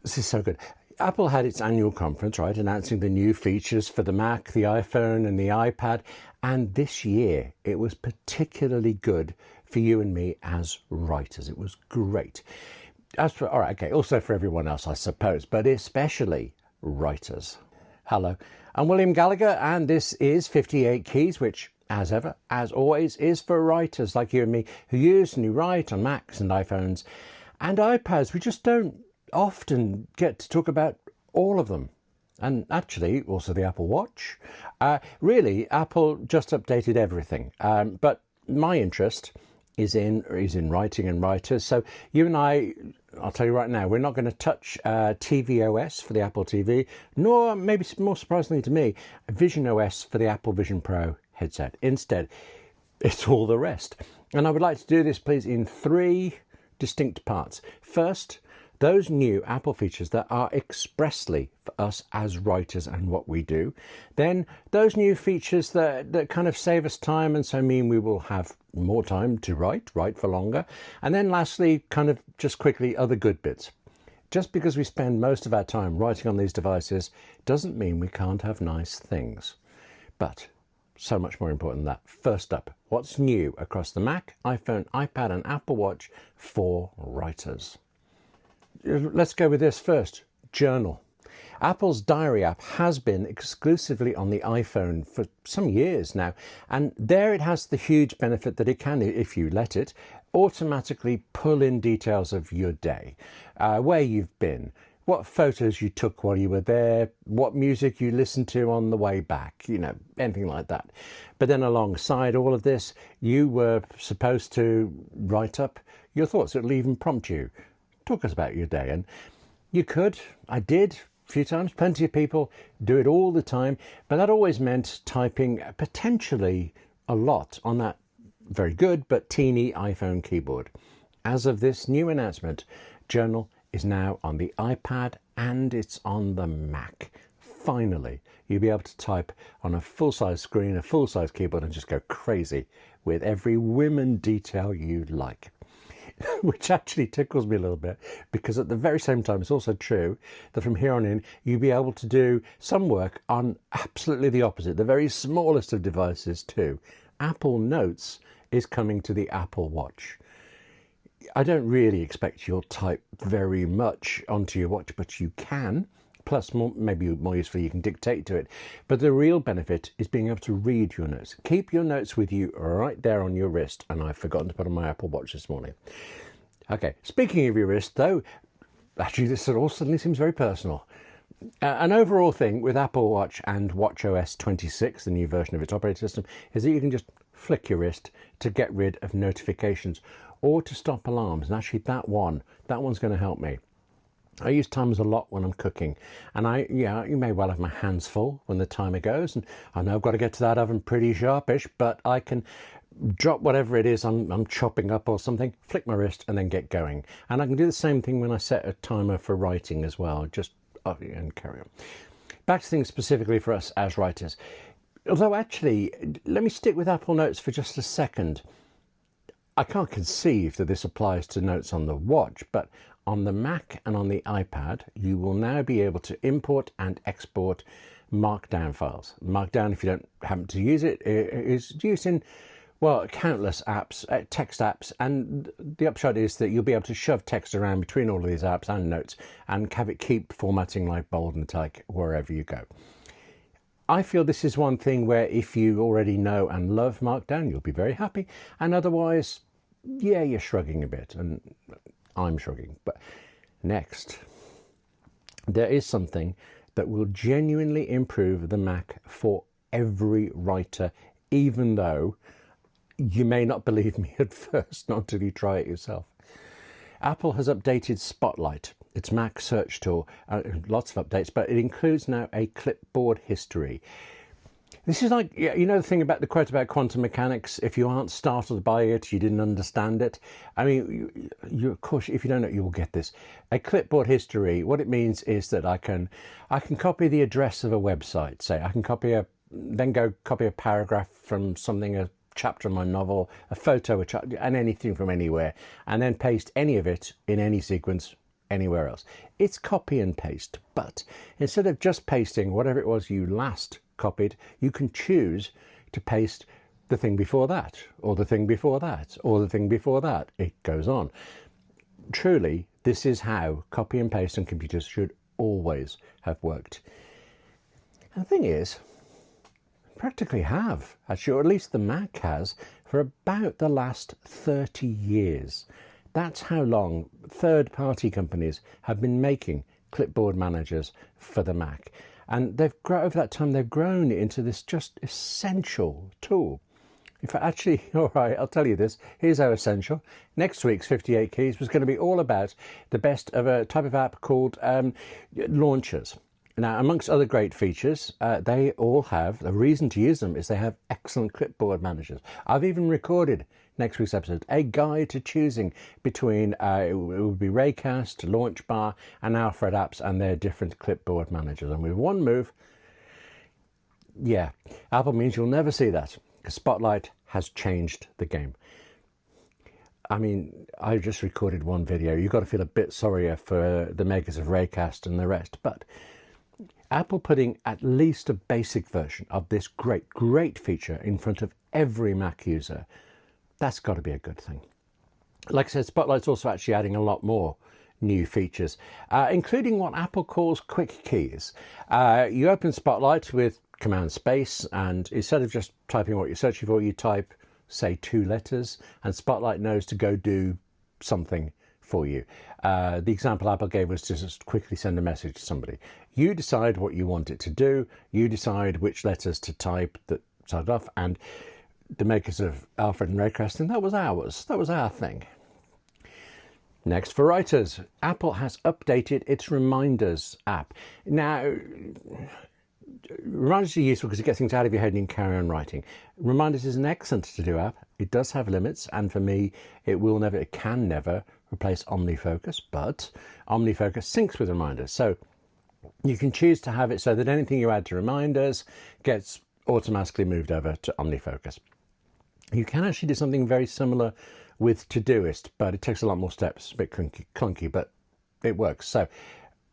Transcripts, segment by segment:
This is so good. Apple had its annual conference, right, announcing the new features for the Mac, the iPhone, and the iPad. And this year, it was particularly good for you and me as writers. It was great. All right, okay, also for everyone else, I suppose, but especially writers. Hello, I'm William Gallagher, and this is 58 Keys, which, as ever, as always, is for writers like you and me who use and who write on Macs and iPhones and iPads. We just don't often get to talk about all of them, and actually also the Apple Watch. Really, Apple just updated everything, but my interest is in writing and writers. So you and I'll tell you right now, we're not going to touch tvOS for the Apple TV, nor, maybe more surprisingly to me, Vision OS for the Apple Vision Pro headset. Instead, it's all the rest. And I would like to do this, please, in 3 distinct parts. First, those new Apple features that are expressly for us as writers and what we do. Then those new features that kind of save us time and so mean we will have more time to write for longer. And then lastly, kind of just quickly, other good bits. Just because we spend most of our time writing on these devices doesn't mean we can't have nice things. But so much more important than that. First up, what's new across the Mac, iPhone, iPad and Apple Watch for writers? Let's go with this first. Journal. Apple's Diary app has been exclusively on the iPhone for some years now, and there it has the huge benefit that it can, if you let it, automatically pull in details of your day, where you've been, what photos you took while you were there, what music you listened to on the way back, anything like that. But then alongside all of this, you were supposed to write up your thoughts. It'll even prompt you. Talk us about your day. And you could, I did a few times, plenty of people do it all the time, but that always meant typing potentially a lot on that very good but teeny iPhone keyboard. As of this new announcement, Journal is now on the iPad and it's on the Mac. Finally, you'll be able to type on a full-size screen, a full-size keyboard, and just go crazy with every whim and detail you like. Which actually tickles me a little bit, because at the very same time it's also true that from here on in you'll be able to do some work on absolutely the opposite, the very smallest of devices too. Apple Notes is coming to the Apple Watch. I don't really expect you'll type very much onto your watch, but you can. Plus, maybe more usefully, you can dictate to it. But the real benefit is being able to read your notes. Keep your notes with you right there on your wrist. And I've forgotten to put on my Apple Watch this morning. Okay, speaking of your wrist, though, actually this all suddenly seems very personal. An overall thing with Apple Watch and watchOS 26, the new version of its operating system, is that you can just flick your wrist to get rid of notifications or to stop alarms. And actually that one's going to help me. I use timers a lot when I'm cooking, and you may well have my hands full when the timer goes, and I know I've got to get to that oven pretty sharpish, but I can drop whatever it is I'm chopping up or something, flick my wrist and then get going. And I can do the same thing when I set a timer for writing as well, just and carry on. Back to things specifically for us as writers. Although actually, let me stick with Apple Notes for just a second. I can't conceive that this applies to notes on the watch, but on the Mac and on the iPad, you will now be able to import and export Markdown files. Markdown, if you don't happen to use it, is used in, well, countless apps, text apps, and the upshot is that you'll be able to shove text around between all of these apps and notes and have it keep formatting like bold and italic wherever you go. I feel this is one thing where if you already know and love Markdown, you'll be very happy, and otherwise, yeah, you're shrugging a bit, and I'm shrugging. But next, there is something that will genuinely improve the Mac for every writer, even though you may not believe me at first, not until you try it yourself. Apple has updated Spotlight, its Mac search tool, lots of updates, but it includes now a clipboard history. This is like, the thing about the quote about quantum mechanics, if you aren't startled by it, you didn't understand it. I mean, you of course, if you don't know, you will get this. A clipboard history, what it means is that I can copy the address of a website, say, I can copy a paragraph from something, a chapter of my novel, a photo, and anything from anywhere, and then paste any of it in any sequence anywhere else. It's copy and paste, but instead of just pasting whatever it was you last copied, you can choose to paste the thing before that, or the thing before that, or the thing before that. It goes on. Truly, this is how copy and paste on computers should always have worked. And the thing is, practically have, actually, or at least the Mac has, for about the last 30 years. That's how long third-party companies have been making clipboard managers for the Mac. And over that time, they've grown into this just essential tool. In fact, actually, all right, I'll tell you this. Here's how essential. Next week's 58 Keys was going to be all about the best of a type of app called launchers. Now, amongst other great features, they all have, the reason to use them is they have excellent clipboard managers. I've even recorded next week's episode, a guide to choosing between, it would be Raycast, Launchbar, and Alfred apps and their different clipboard managers. And with one move, yeah, Apple means you'll never see that, because Spotlight has changed the game. I mean, I just recorded one video. You've got to feel a bit sorrier for the makers of Raycast and the rest, but Apple putting at least a basic version of this great feature in front of every Mac user, that's got to be a good thing. Like I said, Spotlight's also actually adding a lot more new features, including what Apple calls quick keys. You open Spotlight with Command Space, and instead of just typing what you're searching for, you type, say, 2 letters, and Spotlight knows to go do something for you. The example Apple gave was to just quickly send a message to somebody. You decide what you want it to do, you decide which letters to type that start off, and the makers of Alfred and Raycast, and that was ours. That was our thing. Next, for writers, Apple has updated its Reminders app. Now, Reminders are useful because it gets things out of your head and you can carry on writing. Reminders is an excellent to-do app. It does have limits, and for me, it can never replace OmniFocus, but OmniFocus syncs with Reminders. So you can choose to have it so that anything you add to Reminders gets automatically moved over to OmniFocus. You can actually do something very similar with Todoist, but it takes a lot more steps, a bit clunky, but it works. So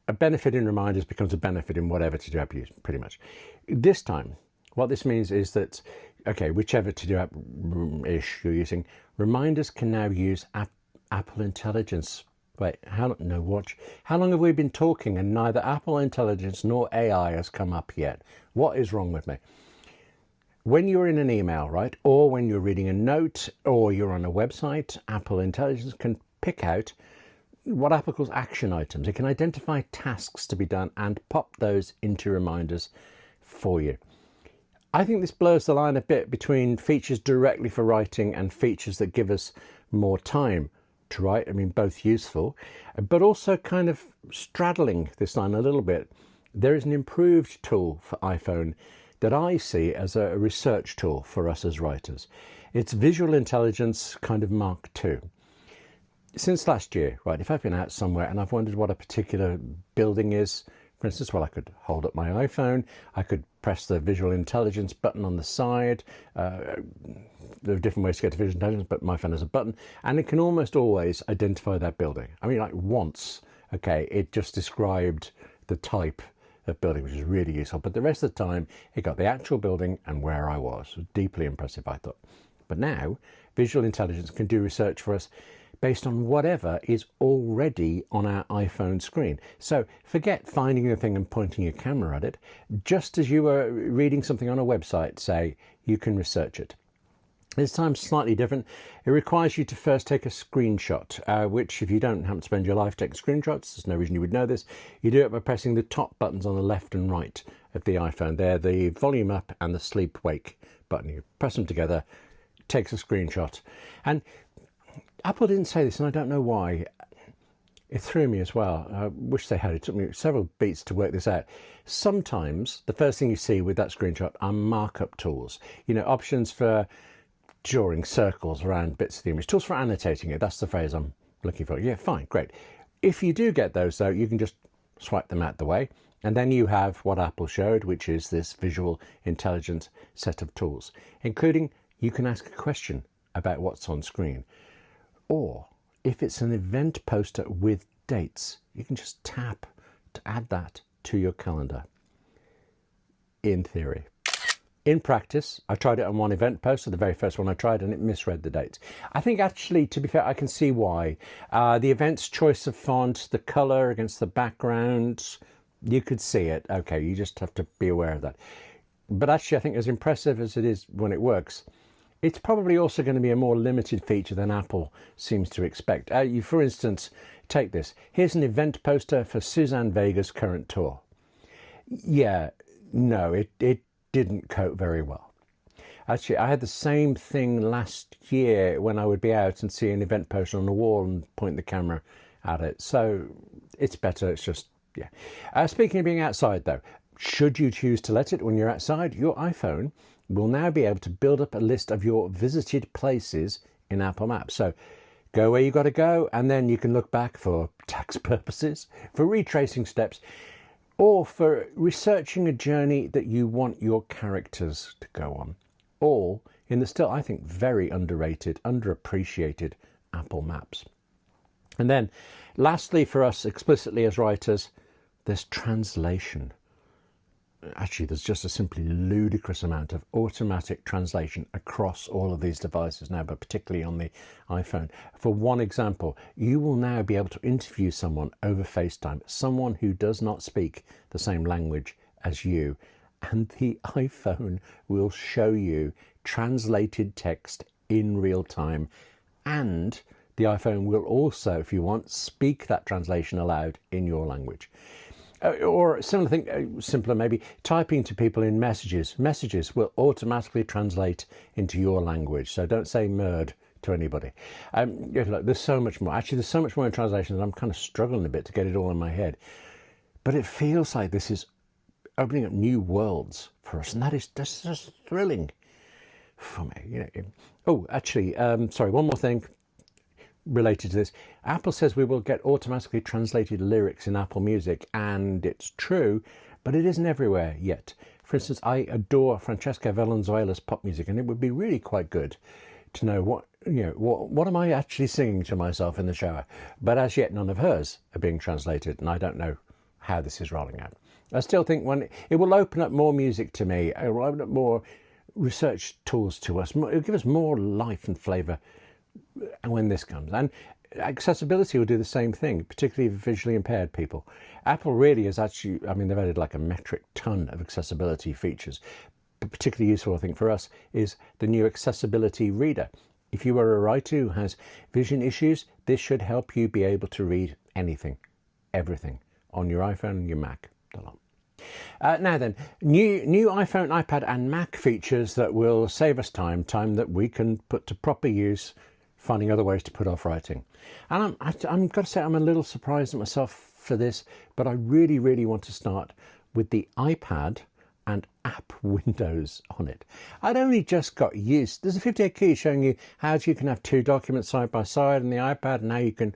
a benefit in Reminders becomes a benefit in whatever to-do app you use, pretty much. This time, what this means is that, okay, whichever to-do app-ish you're using, Reminders can now use Apple Intelligence. Wait, how long have we been talking and neither Apple Intelligence nor AI has come up yet? What is wrong with me? When you're in an email, right, or when you're reading a note, or you're on a website, Apple Intelligence can pick out what Apple calls action items. It can identify tasks to be done and pop those into Reminders for you. I think this blurs the line a bit between features directly for writing and features that give us more time to write. I mean, both useful, but also kind of straddling this line a little bit. There is an improved tool for iPhone that I see as a research tool for us as writers. It's Visual Intelligence kind of Mark II. Since last year, right, if I've been out somewhere and I've wondered what a particular building is, for instance, well, I could hold up my iPhone, I could press the Visual Intelligence button on the side. There are different ways to get to Visual Intelligence, but my phone has a button, and it can almost always identify that building. I mean, like once, okay, it just described the type of building, which is really useful, but the rest of the time, it got the actual building and where I was. Deeply impressive, I thought. But now, Visual Intelligence can do research for us based on whatever is already on our iPhone screen. So forget finding the thing and pointing your camera at it. Just as you were reading something on a website, say, you can research it. This time slightly different. It requires you to first take a screenshot, which if you don't happen to spend your life taking screenshots, there's no reason you would know this. You do it by pressing the top buttons on the left and right of the iPhone. They're the volume up and the sleep wake button. You press them together, takes a screenshot. And Apple didn't say this, and I don't know why. It threw me as well. I wish they had. It took me several beats to work this out. Sometimes the first thing you see with that screenshot are markup tools. You know, options for drawing circles around bits of the image, tools for annotating it. That's the phrase I'm looking for. Yeah, fine, great. If you do get those, though, you can just swipe them out the way, and then you have what Apple showed, which is this Visual Intelligence set of tools, including you can ask a question about what's on screen. Or if it's an event poster with dates. You can just tap to add that to your calendar. In theory. In practice, I tried it on one event poster, the very first one I tried, and it misread the dates. I think actually, to be fair, I can see why. The event's choice of font, the colour against the background, you could see it. Okay, you just have to be aware of that. But actually, I think as impressive as it is when it works, it's probably also going to be a more limited feature than Apple seems to expect. You, for instance, take this. Here's an event poster for Suzanne Vega's current tour. Yeah, no, it didn't cope very well. Actually, I had the same thing last year when I would be out and see an event poster on the wall and point the camera at it. So it's better. It's just, yeah. Speaking of being outside, though, should you choose to let it when you're outside, your iPhone will now be able to build up a list of your visited places in Apple Maps. So go where you got to go, and then you can look back for tax purposes, for retracing steps, or for researching a journey that you want your characters to go on, all in the still, I think, very underrated, underappreciated Apple Maps. And then, lastly, for us explicitly as writers, there's translation. Actually, there's just a simply ludicrous amount of automatic translation across all of these devices now, but particularly on the iPhone. For one example, you will now be able to interview someone over FaceTime, someone who does not speak the same language as you, and the iPhone will show you translated text in real time, and the iPhone will also, if you want, speak that translation aloud in your language. Or similar thing, simpler maybe, typing to people in messages. Messages will automatically translate into your language. So don't say murd to anybody. Look, there's so much more. Actually, there's so much more in translation that I'm kind of struggling a bit to get it all in my head. But it feels like this is opening up new worlds for us. And that's just thrilling for me. Oh, actually, sorry, one more thing related to this. Apple says we will get automatically translated lyrics in Apple Music, and it's true, but it isn't everywhere yet. For instance, I adore Francesca Valenzuela's pop music, and it would be really quite good to know what am I actually singing to myself in the shower. But as yet, none of hers are being translated, and I don't know how this is rolling out. I still think when it will open up more music to me, it will open up more research tools to us. It will give us more life and flavour when this comes. And accessibility will do the same thing, particularly for visually impaired people. Apple really is actually, they've added like a metric ton of accessibility features. But particularly useful, I think, for us is the new accessibility reader. If you are a writer who has vision issues, this should help you be able to read anything, everything on your iPhone and your Mac. Now then, new iPhone, iPad and Mac features that will save us time that we can put to proper use, finding other ways to put off writing. And I'm got to say, I'm a little surprised at myself for this, but I really, really want to start with the iPad and app windows on it. I'd only just got used. There's a 58 key showing you how you can have two documents side by side on the iPad, and now you can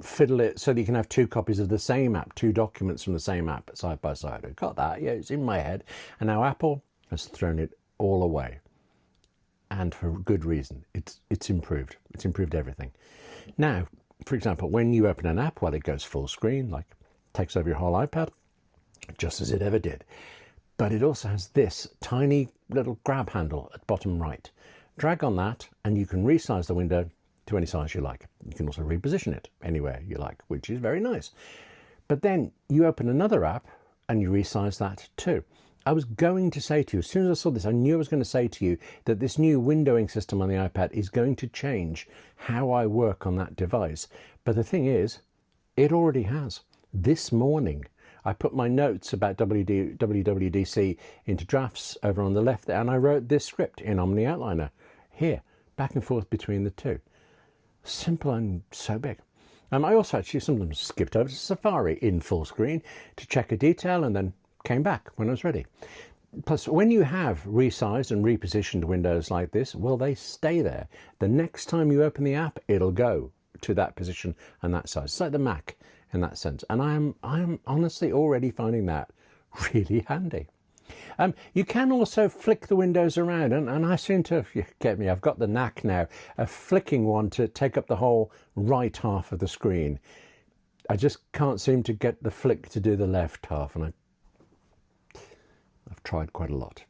fiddle it so that you can have two copies of the same app, two documents from the same app side by side. I got that, yeah, it's in my head. And now Apple has thrown it all away. And for good reason. It's improved. It's improved everything. Now, for example, when you open an app while it goes full screen, like takes over your whole iPad, just as it ever did. But it also has this tiny little grab handle at bottom right. Drag on that and you can resize the window to any size you like. You can also reposition it anywhere you like, which is very nice. But then you open another app and you resize that too. I was going to say to you, as soon as I saw this, I knew I was going to say to you that this new windowing system on the iPad is going to change how I work on that device. But the thing is, it already has. This morning, I put my notes about WWDC into drafts over on the left there, and I wrote this script in Omni Outliner here, back and forth between the two. Simple and so big. I also actually sometimes skipped over to Safari in full screen to check a detail and then came back when I was ready. Plus, when you have resized and repositioned windows like this, well, they stay there. The next time you open the app, it'll go to that position and that size. It's like the Mac in that sense. And I am honestly already finding that really handy. You can also flick the windows around, and I seem to, you get me, I've got the knack now of flicking one to take up the whole right half of the screen. I just can't seem to get the flick to do the left half, and I've tried quite a lot.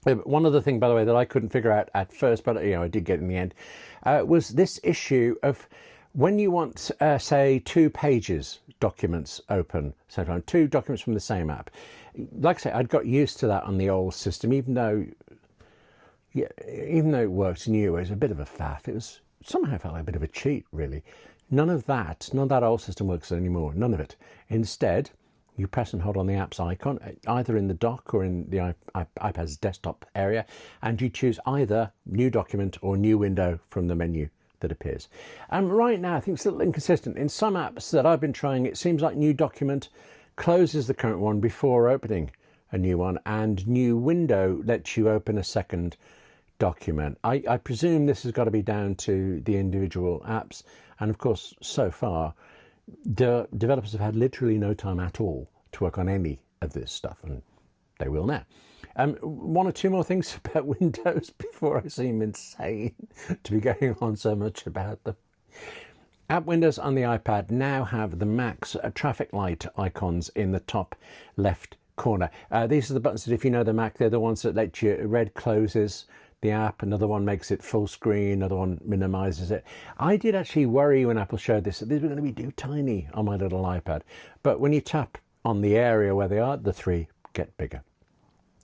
One other thing, by the way, that I couldn't figure out at first, but I did get in the end, was this issue of when you want, say, 2 pages documents open, sometimes 2 documents from the same app. Like I say, I'd got used to that on the old system, even though it worked new. It was a bit of a faff. It was somehow felt like a bit of a cheat, really. None of that old system works anymore. None of it. Instead, you press and hold on the app's icon, either in the dock or in the iPad's desktop area, and you choose either new document or new window from the menu that appears. And right now, I think it's a little inconsistent. In some apps that I've been trying, it seems like new document closes the current one before opening a new one, and new window lets you open a second document. I presume this has got to be down to the individual apps, and of course, so far, the developers have had literally no time at all to work on any of this stuff, and they will now. 1 or 2 more things about Windows before I seem insane to be going on so much about them. App windows on the iPad now have the Mac's traffic light icons in the top left corner. These are the buttons that, if you know the Mac, they're the ones that let you red closes the app, another one makes it full screen, another one minimizes it. I did actually worry when Apple showed this that these were going to be too tiny on my little iPad, but when you tap on the area where they are, the 3 get bigger.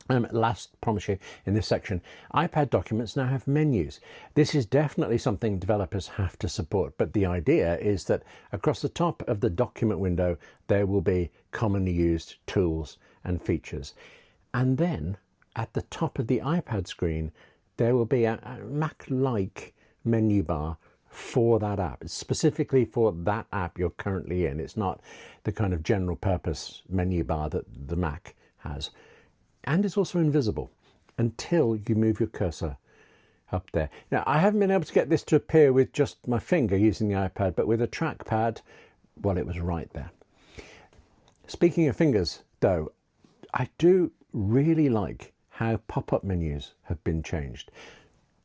Last, promise you, in this section, iPad documents now have menus. This is definitely something developers have to support, but the idea is that across the top of the document window there will be commonly used tools and features, and then at the top of the iPad screen there will be a Mac-like menu bar for that app, specifically for that app you're currently in. It's not the kind of general purpose menu bar that the Mac has. And it's also invisible until you move your cursor up there. Now, I haven't been able to get this to appear with just my finger using the iPad, but with a trackpad, well, it was right there. Speaking of fingers, though, I do really like how pop-up menus have been changed.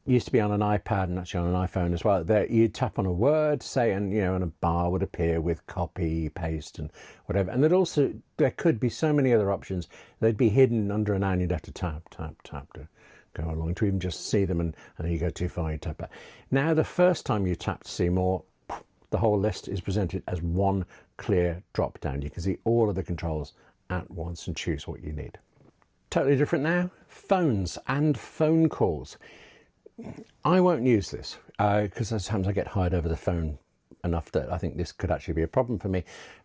It used to be on an iPad and actually on an iPhone as well. There, you'd tap on a word, say, and and a bar would appear with copy, paste, and whatever. And there could be so many other options. They'd be hidden under an and you'd have to tap to go along to even just see them, and then you go too far, you tap back. Now, the first time you tap to see more, the whole list is presented as one clear drop down. You can see all of the controls at once and choose what you need. Totally different now, phones and phone calls. I won't use this because sometimes I get hired over the phone enough that I think this could actually be a problem for me.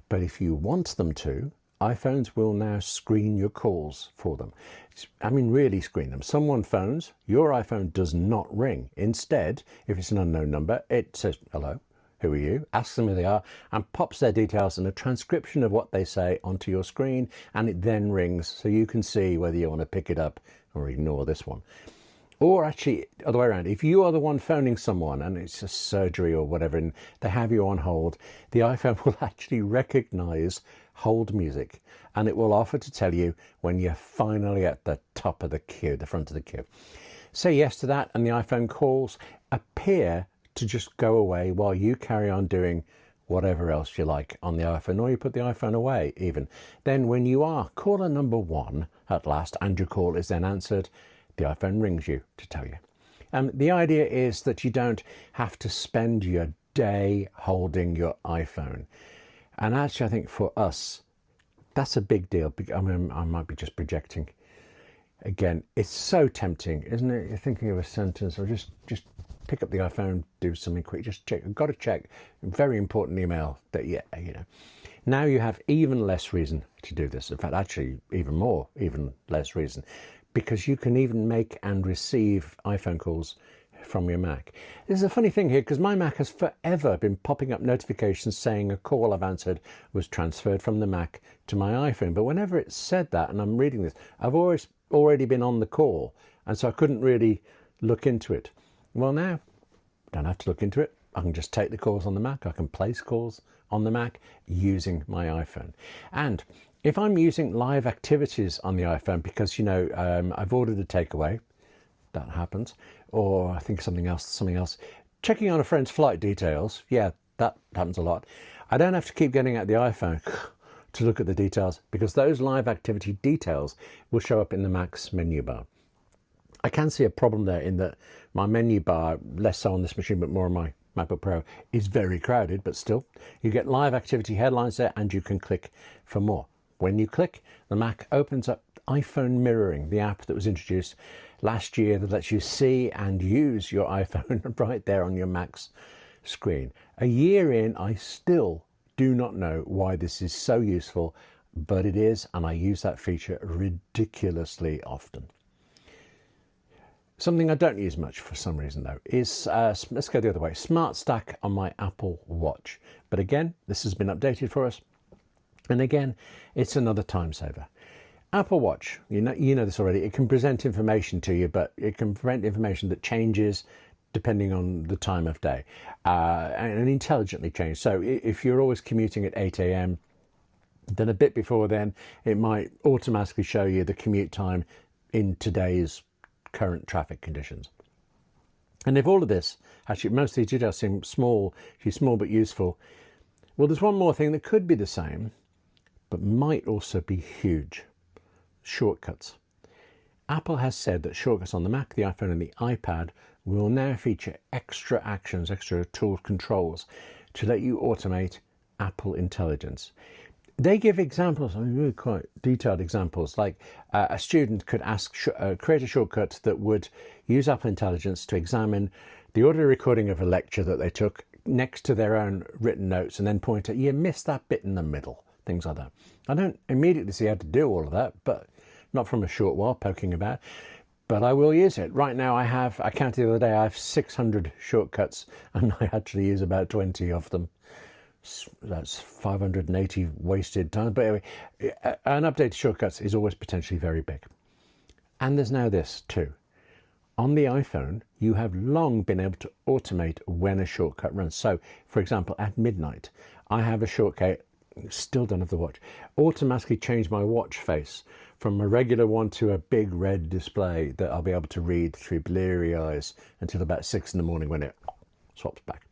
But if you want them to, iPhones will now screen your calls for them. I mean, really screen them. Someone phones, your iPhone does not ring. Instead, if it's an unknown number, it says, hello, who are you? Asks them who they are and pops their details and a transcription of what they say onto your screen, and it then rings so you can see whether you want to pick it up or ignore this one. Or actually, other way around, if you are the one phoning someone and it's a surgery or whatever and they have you on hold, the iPhone will actually recognize hold music, and it will offer to tell you when you're finally at the top of the queue, the front of the queue. Say yes to that, and the iPhone calls appear to just go away while you carry on doing whatever else you like on the iPhone, or you put the iPhone away even. Then when you are caller number 1 at last and your call is then answered, the iPhone rings you to tell you. The idea is that you don't have to spend your day holding your iPhone. And actually, I think for us, that's a big deal. I mean, I might be just projecting. Again, it's so tempting, isn't it? You're thinking of a sentence, or just pick up the iPhone, do something quick, just check. I've got to check. Very important email that, Now you have even less reason to do this. In fact, actually, even less reason. Because you can even make and receive iPhone calls from your Mac. There's a funny thing here, because my Mac has forever been popping up notifications saying a call I've answered was transferred from the Mac to my iPhone. But whenever it said that, and I'm reading this, I've always already been on the call, and so I couldn't really look into it. Well, now, I don't have to look into it. I can just take the calls on the Mac. I can place calls on the Mac using my iPhone. And if I'm using live activities on the iPhone because, I've ordered a takeaway, that happens, or I think something else, checking on a friend's flight details, that That happens a lot. I don't have to keep getting out the iPhone to look at the details, because those live activity details will show up in the Mac's menu bar. I can see a problem there in that my menu bar, less so on this machine but more on my MacBook Pro, is very crowded, but still you get live activity headlines there and you can click for more. When you click, the Mac opens up iPhone Mirroring, the app that was introduced last year that lets you see and use your iPhone right there on your Mac's screen. A year in, I still do not know why this is so useful, but it is, and I use that feature ridiculously often. Something I don't use much for some reason though is, let's go the other way, Smart Stack on my Apple Watch. But again, this has been updated for us. And again, it's another time saver. Apple Watch, you know this already, it can present information to you, but it can present information that changes depending on the time of day, and intelligently change. So if you're always commuting at 8 a.m, then a bit before then, it might automatically show you the commute time in today's current traffic conditions. And if all of this, actually most of these details seem small but useful, well, there's one more thing that could be the same, but might also be huge. Shortcuts. Apple has said that shortcuts on the Mac, the iPhone and the iPad will now feature extra actions, extra tool controls to let you automate Apple Intelligence. They give examples, I mean, really quite detailed examples, like a student could create a shortcut that would use Apple Intelligence to examine the audio recording of a lecture that they took next to their own written notes and then point at, you missed that bit in the middle, things like that. I don't immediately see how to do all of that, but not from a short while poking about, but I will use it. Right now I counted the other day, I have 600 shortcuts and I actually use about 20 of them. That's 580 wasted time. But anyway, an update to shortcuts is always potentially very big. And there's now this too. On the iPhone, you have long been able to automate when a shortcut runs. So, for example, at midnight, I have a shortcut, still don't have the watch, automatically change my watch face from a regular one to a big red display that I'll be able to read through bleary eyes until about 6 in the morning when it swaps back.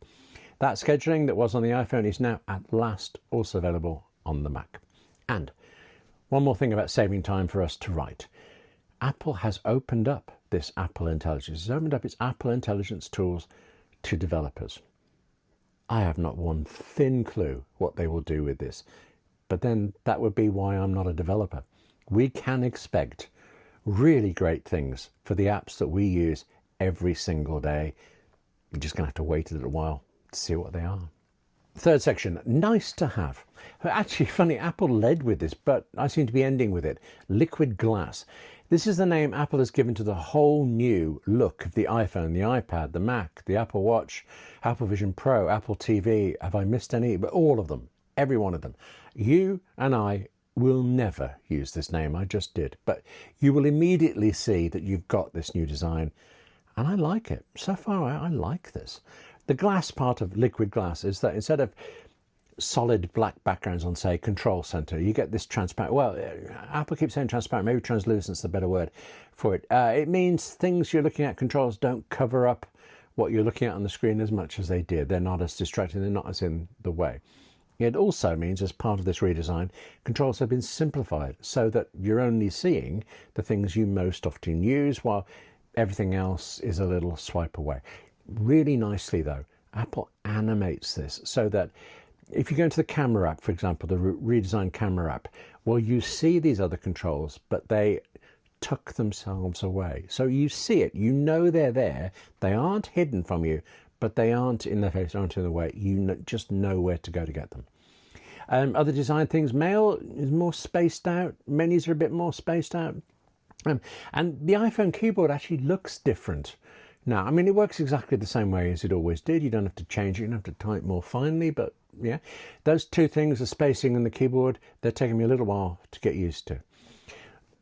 That scheduling that was on the iPhone is now at last also available on the Mac. And one more thing about saving time for us to write. Apple has opened up this Apple Intelligence. It's opened up its Apple Intelligence tools to developers. I have not one thin clue what they will do with this, but then that would be why I'm not a developer. We can expect really great things for the apps that we use every single day. You're just going to have to wait a little while to see what they are. Third section, nice to have. Actually, funny, Apple led with this, but I seem to be ending with it. Liquid glass. This is the name Apple has given to the whole new look of the iPhone, the iPad, the Mac, the Apple Watch, Apple Vision Pro, Apple TV. Have I missed any? But all of them, every one of them. You and I will never use this name. I just did. But you will immediately see that you've got this new design. And I like it. So far, I like this. The glass part of liquid glass is that instead of solid black backgrounds on, say, Control Center, you get this transparent. Well, Apple keeps saying transparent, maybe translucent's the better word for it. It means things you're looking at, controls, don't cover up what you're looking at on the screen as much as they did. They're not as distracting, they're not as in the way. It also means, as part of this redesign, controls have been simplified so that you're only seeing the things you most often use, while everything else is a little swipe away. Really nicely though, Apple animates this so that if you go into the camera app, for example, the redesigned camera app, well, you see these other controls, but they tuck themselves away. So you see it, you know they're there, they aren't hidden from you, but they aren't in their face, aren't in the way. You just know where to go to get them. Other design things, Mail is more spaced out, menus are a bit more spaced out. And the iPhone keyboard actually looks different. Now, I mean, it works exactly the same way as it always did. You don't have to change it, you don't have to type more finely, but yeah. Those two things, the spacing and the keyboard, they're taking me a little while to get used to.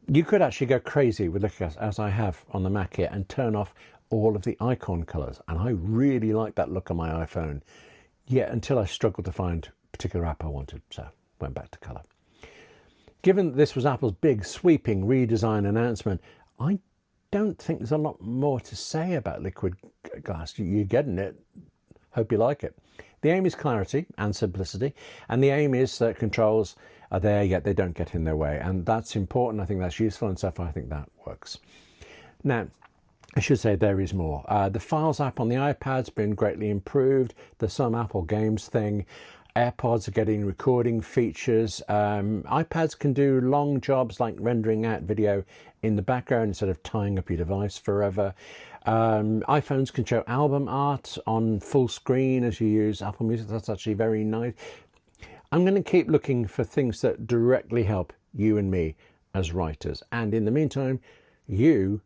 You could actually go crazy with looking as I have on the Mac here and turn off all of the icon colors. And I really like that look on my iPhone. Yeah, until I struggled to find a particular app I wanted, so went back to color. Given that this was Apple's big sweeping redesign announcement, I don't think there's a lot more to say about liquid glass. You're getting it. Hope you like it. The aim is clarity and simplicity, and the aim is that controls are there, yet they don't get in their way. And that's important. I think that's useful, and so far I think that works. Now, I should say there is more. The Files app on the iPad's been greatly improved. There's some Apple Games thing. AirPods are getting recording features. iPads can do long jobs like rendering out video in the background instead of tying up your device forever. iPhones can show album art on full screen as you use Apple Music. That's actually very nice. I'm going to keep looking for things that directly help you and me as writers. And in the meantime, you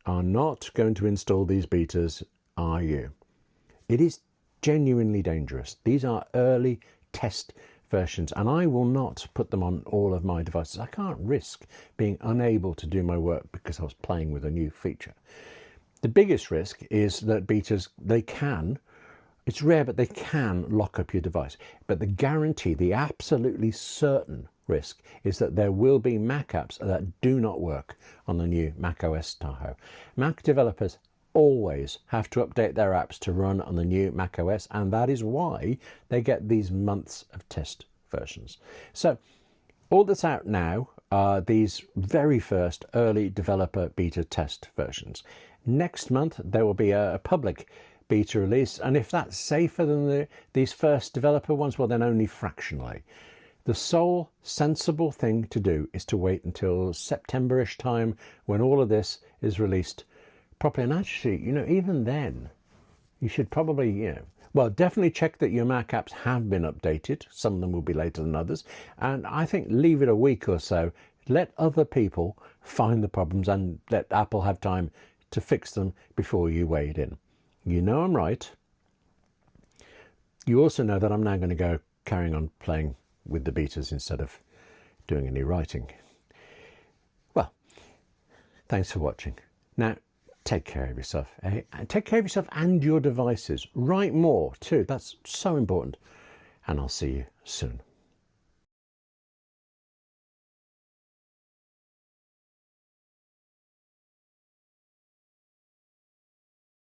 are not going to install these betas, are you? It is genuinely dangerous. These are early test versions, and I will not put them on all of my devices. I can't risk being unable to do my work because I was playing with a new feature. The biggest risk is that betas, it's rare, but they can lock up your device. But the guarantee, the absolutely certain risk is that there will be Mac apps that do not work on the new macOS Tahoe. Mac developers always have to update their apps to run on the new macOS, and that is why they get these months of test versions. So all that's out now are these very first early developer beta test versions. Next month there will be a public beta release, and if that's safer than these first developer ones, well, then only fractionally. The sole sensible thing to do is to wait until September-ish time when all of this is released properly. And actually, even then, you should probably, well, definitely check that your Mac apps have been updated. Some of them will be later than others. And I think leave it a week or so. Let other people find the problems and let Apple have time to fix them before you wade in. You know I'm right. You also know that I'm now going to go carrying on playing with the betas instead of doing any writing. Well, thanks for watching. Now, take care of yourself. Take care of yourself and your devices. Write more too. That's so important. And I'll see you soon.